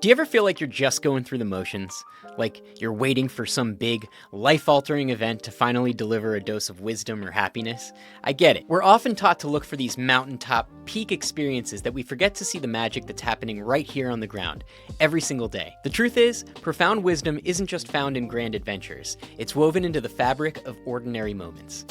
Do you ever feel like you're just going through the motions? Like you're waiting for some big, life altering event to finally deliver a dose of wisdom or happiness? I get it. We're often taught to look for these mountaintop, peak experiences that we forget to see the magic that's happening right here on the ground, every single day. The truth is, profound wisdom isn't just found in grand adventures, it's woven into the fabric of ordinary moments.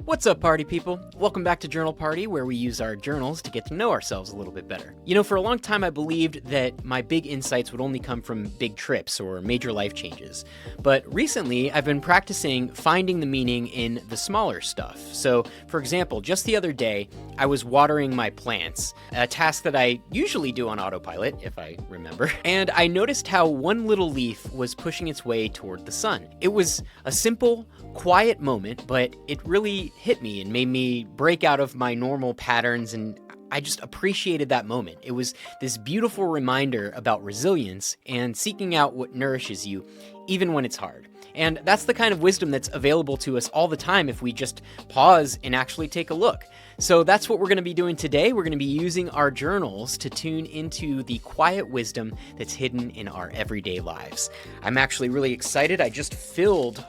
What's up, party people? Welcome back to Journal Party, where we use our journals to get to know ourselves a little bit better. You know, for a long time I believed that my big insights would only come from big trips or major life changes. But recently, I've been practicing finding the meaning in the smaller stuff. So, for example, just the other day, I was watering my plants, a task that I usually do on autopilot, if I remember, and I noticed how one little leaf was pushing its way toward the sun. It was a simple, quiet moment, but it really hit me and made me break out of my normal patterns, and I just appreciated that moment. It was this beautiful reminder about resilience and seeking out what nourishes you, even when it's hard. And that's the kind of wisdom that's available to us all the time if we just pause and actually take a look. So that's what we're going to be doing today. We're going to be using our journals to tune into the quiet wisdom that's hidden in our everyday lives. I'm actually really excited. I just filled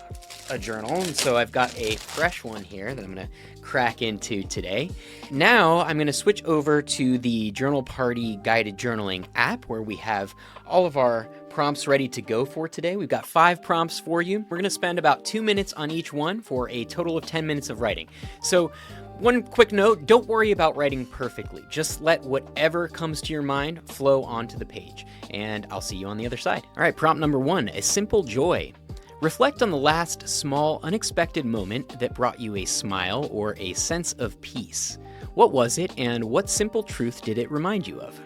a journal, and so I've got a fresh one here that I'm going to crack into today. Now I'm going to switch over to the Journal Party guided journaling app, where we have all of our prompts ready to go for today. We've got 5 prompts for you. We're going to spend about 2 minutes on each one for a total of 10 minutes of writing. So one quick note, don't worry about writing perfectly. Just let whatever comes to your mind flow onto the page, and I'll see you on the other side. All right, prompt number 1, a simple joy. Reflect on the last small, unexpected moment that brought you a smile or a sense of peace. What was it, and what simple truth did it remind you of?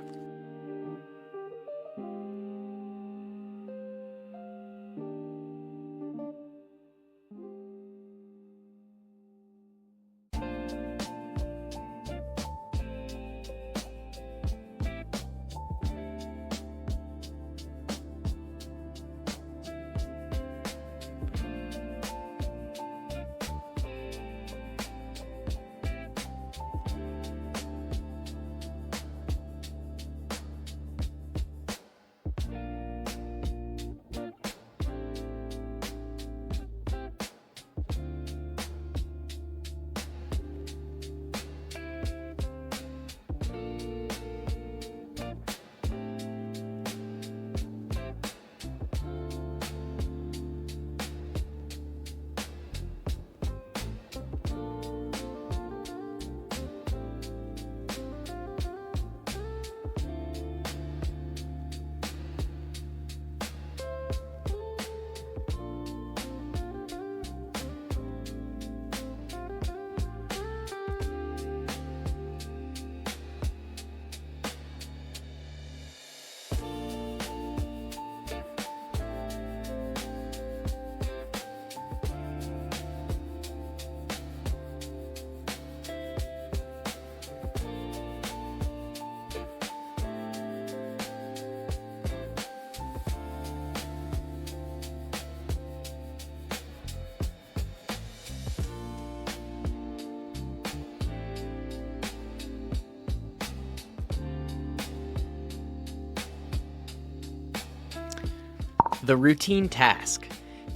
The routine task.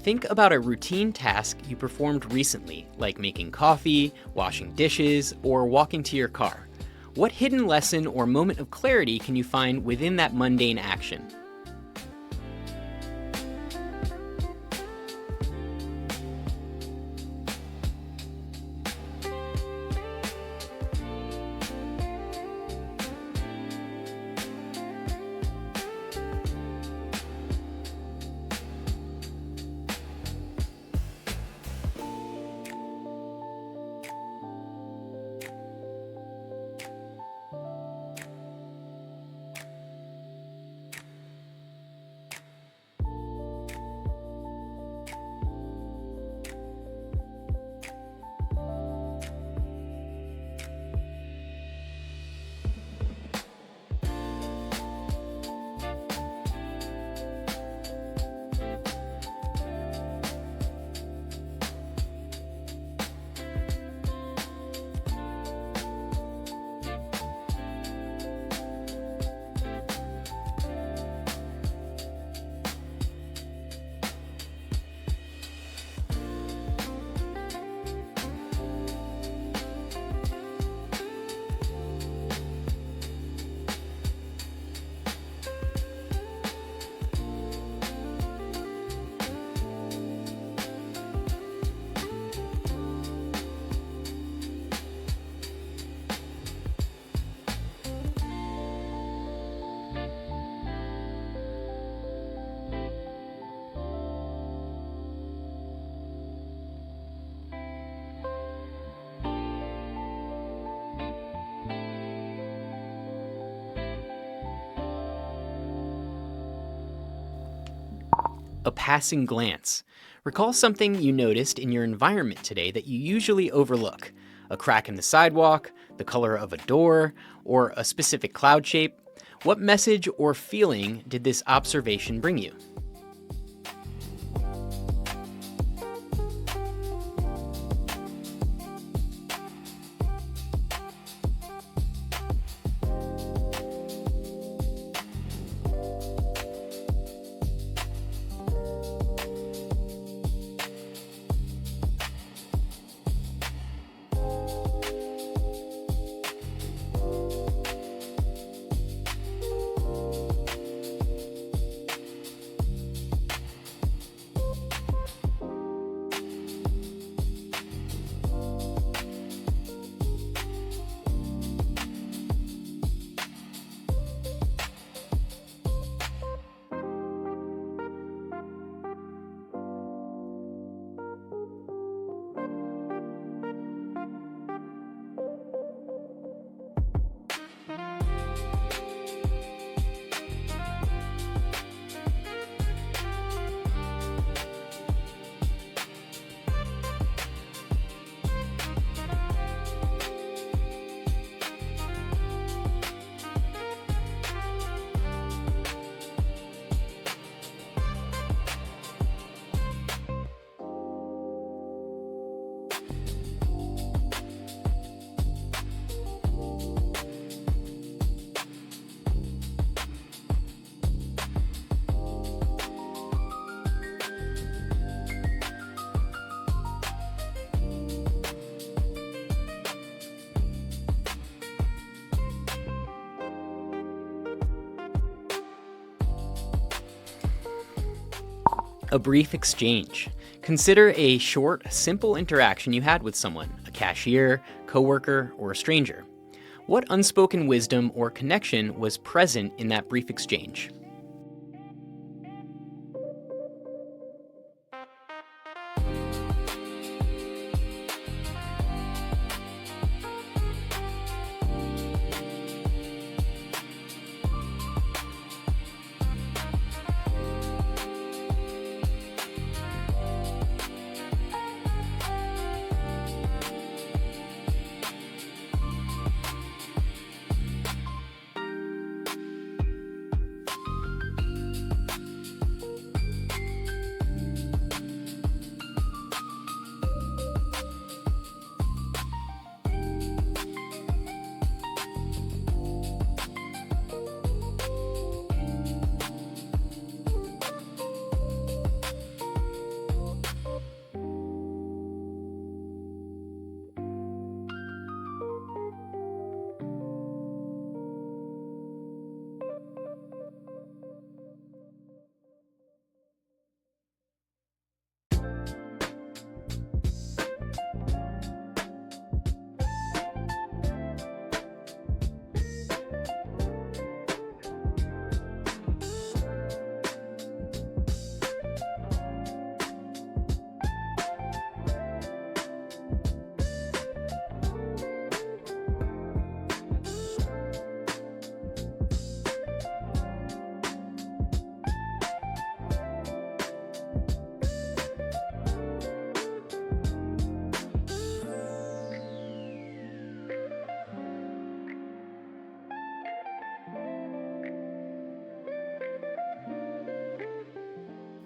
Think about a routine task you performed recently, like making coffee, washing dishes, or walking to your car. What hidden lesson or moment of clarity can you find within that mundane action? A passing glance. Recall something you noticed in your environment today that you usually overlook. A crack in the sidewalk, the color of a door, or a specific cloud shape. What message or feeling did this observation bring you? A brief exchange. Consider a short, simple interaction you had with someone, a cashier, coworker, or a stranger. What unspoken wisdom or connection was present in that brief exchange?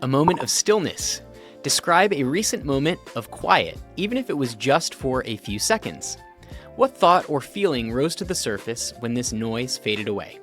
A moment of stillness. Describe a recent moment of quiet, even if it was just for a few seconds. What thought or feeling rose to the surface when this noise faded away?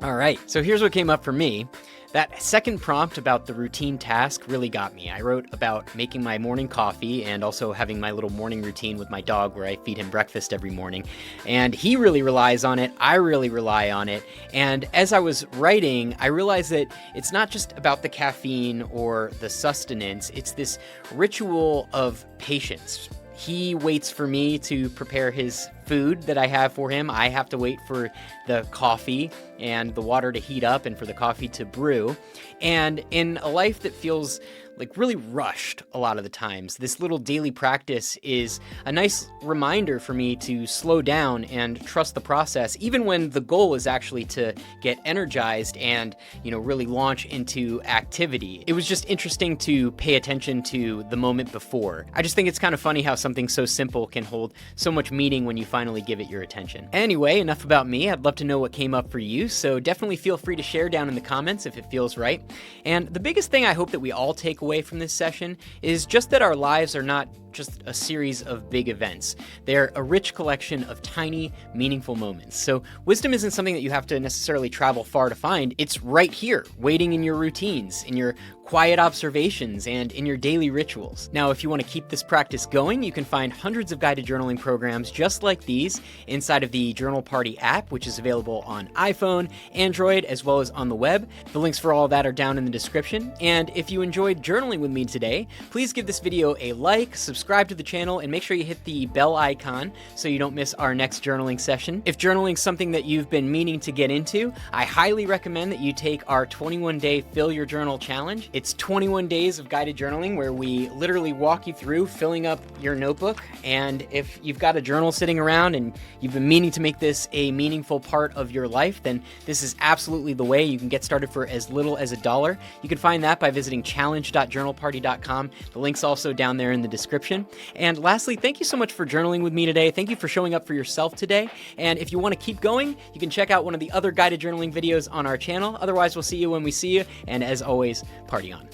All right, so here's what came up for me. That second prompt about the routine task really got me. I wrote about making my morning coffee and also having my little morning routine with my dog where I feed him breakfast every morning. And he really relies on it. I really rely on it. And as I was writing, I realized that it's not just about the caffeine or the sustenance, it's this ritual of patience. He waits for me to prepare his food that I have for him. I have to wait for the coffee and the water to heat up and for the coffee to brew. And in a life that feels like really rushed a lot of the times, this little daily practice is a nice reminder for me to slow down and trust the process, even when the goal is actually to get energized and, really launch into activity. It was just interesting to pay attention to the moment before. I just think it's kind of funny how something so simple can hold so much meaning when you finally give it your attention. Anyway, enough about me. I'd love to know what came up for you, so definitely feel free to share down in the comments if it feels right. And the biggest thing I hope that we all take away from this session is just that our lives are not just a series of big events. They're a rich collection of tiny, meaningful moments. So wisdom isn't something that you have to necessarily travel far to find. It's right here, waiting in your routines, in your quiet observations, and in your daily rituals. Now, if you want to keep this practice going, you can find hundreds of guided journaling programs just like these inside of the Journal Party app, which is available on iPhone, Android, as well as on the web. The links for all of that are down in the description. And if you enjoyed journaling with me today, please give this video a like, subscribe to the channel, and make sure you hit the bell icon so you don't miss our next journaling session. If journaling is something that you've been meaning to get into, I highly recommend that you take our 21-day Fill Your Journal Challenge. It's 21 days of guided journaling where we literally walk you through filling up your notebook. And if you've got a journal sitting around and you've been meaning to make this a meaningful part of your life, then this is absolutely the way. You can get started for as little as $1. You can find that by visiting challenge.journalparty.com. The link's also down there in the description. And lastly, thank you so much for journaling with me today. Thank you for showing up for yourself today. And if you want to keep going, you can check out one of the other guided journaling videos on our channel. Otherwise, we'll see you when we see you. And as always, party on.